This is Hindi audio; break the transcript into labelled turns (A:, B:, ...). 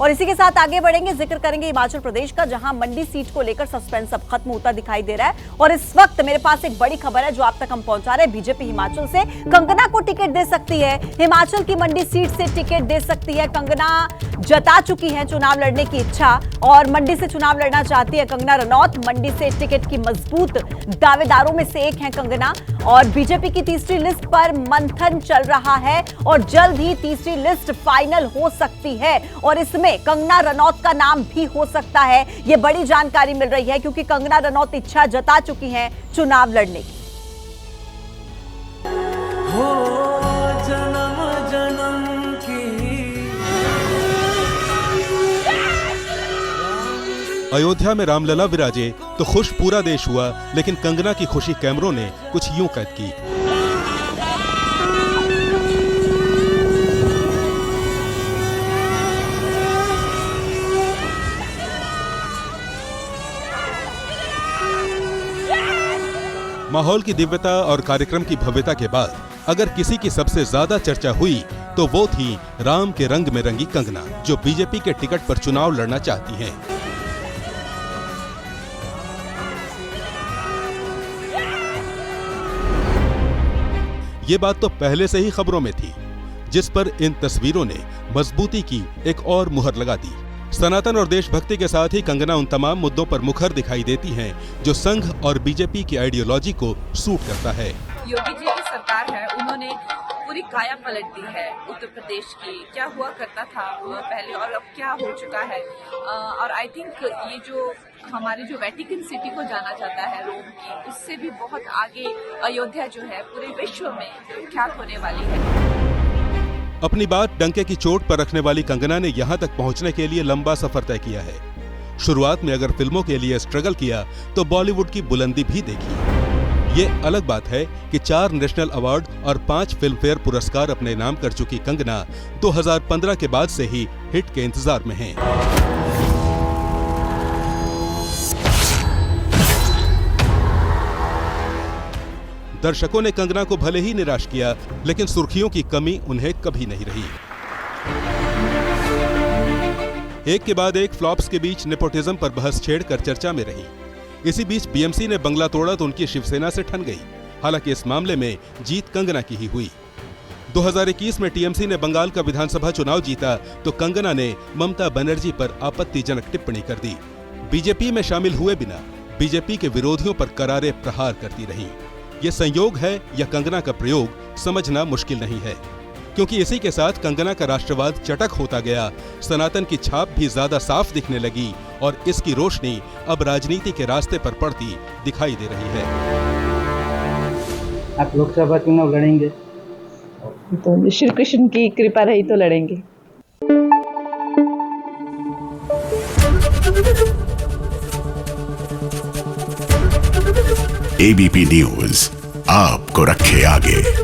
A: और इसी के साथ आगे बढ़ेंगे, जिक्र करेंगे हिमाचल प्रदेश का, जहां मंडी सीट को लेकर सस्पेंस अब खत्म होता दिखाई दे रहा है। और इस वक्त मेरे पास एक बड़ी खबर है जो आप तक हम पहुंचा रहे हैं। बीजेपी हिमाचल से कंगना को टिकट दे सकती है, हिमाचल की मंडी सीट से टिकट दे सकती है। कंगना जता चुकी है चुनाव लड़ने की इच्छा और मंडी से चुनाव लड़ना चाहती है कंगना रनौत। मंडी से टिकट की मजबूत दावेदारों में से एक है कंगना और बीजेपी की तीसरी लिस्ट पर मंथन चल रहा है और जल्द ही तीसरी लिस्ट फाइनल हो सकती है और इसमें कंगना रनौत का नाम भी हो सकता है। यह बड़ी जानकारी मिल रही है क्योंकि कंगना रनौत इच्छा जता चुकी हैं चुनाव लड़ने की।
B: हो जन्म जन्म की।
C: अयोध्या में रामलला विराजे तो खुश पूरा देश हुआ, लेकिन कंगना की खुशी कैमरों ने कुछ यूं कैद की। माहौल की दिव्यता और कार्यक्रम की भव्यता के बाद अगर किसी की सबसे ज्यादा चर्चा हुई तो वो थी राम के रंग में रंगी कंगना, जो बीजेपी के टिकट पर चुनाव लड़ना चाहती हैं। ये बात तो पहले से ही खबरों में थी, जिस पर इन तस्वीरों ने मजबूती की एक और मुहर लगा दी। सनातन और देशभक्ति के साथ ही कंगना उन तमाम मुद्दों पर मुखर दिखाई देती हैं जो संघ और बीजेपी की आइडियोलॉजी को सूट करता है।
D: योगी जी की सरकार है, उन्होंने पूरी काया पलट दी है उत्तर प्रदेश की। क्या हुआ करता था पहले और अब क्या हो चुका है। और आई थिंक ये जो हमारी जो वेटिकन सिटी को जाना जाता है रोम की, उससे भी बहुत आगे अयोध्या जो है पूरे विश्व में विख्यात होने वाली है।
C: अपनी बात डंके की चोट पर रखने वाली कंगना ने यहां तक पहुंचने के लिए लंबा सफर तय किया है। शुरुआत में अगर फिल्मों के लिए स्ट्रगल किया तो बॉलीवुड की बुलंदी भी देखी। ये अलग बात है कि 4 नेशनल अवार्ड और 5 फिल्म फेयर पुरस्कार अपने नाम कर चुकी कंगना 2015 के बाद से ही हिट के इंतजार में हैं। दर्शकों ने कंगना को भले ही निराश किया, लेकिन सुर्खियों की कमी उन्हें कभी नहीं रही। एक के बाद एक फ्लॉप्स के बीच नेपोटिज्म पर बहस छेड़कर चर्चा में रही। इसी बीच बीएमसी ने बंगला तोड़ा तो उनकी शिवसेना से ठन गई। हालांकि इस मामले में जीत कंगना की ही हुई। 2021 में टीएमसी ने बंगाल का विधानसभा चुनाव जीता तो कंगना ने ममता बनर्जी पर आपत्तिजनक टिप्पणी कर दी। बीजेपी में शामिल हुए बिना बीजेपी के विरोधियों पर करारे प्रहार करती रही। ये संयोग है या कंगना का प्रयोग, समझना मुश्किल नहीं है, क्योंकि इसी के साथ कंगना का राष्ट्रवाद चटक होता गया, सनातन की छाप भी ज्यादा साफ दिखने लगी और इसकी रोशनी अब राजनीति के रास्ते पर पड़ती दिखाई दे रही है।
E: आप लोकसभा चुनाव लड़ेंगे
F: तो श्री कृष्ण की कृपा रही तो लड़ेंगे।
G: एबीपी न्यूज आपको रखे आगे।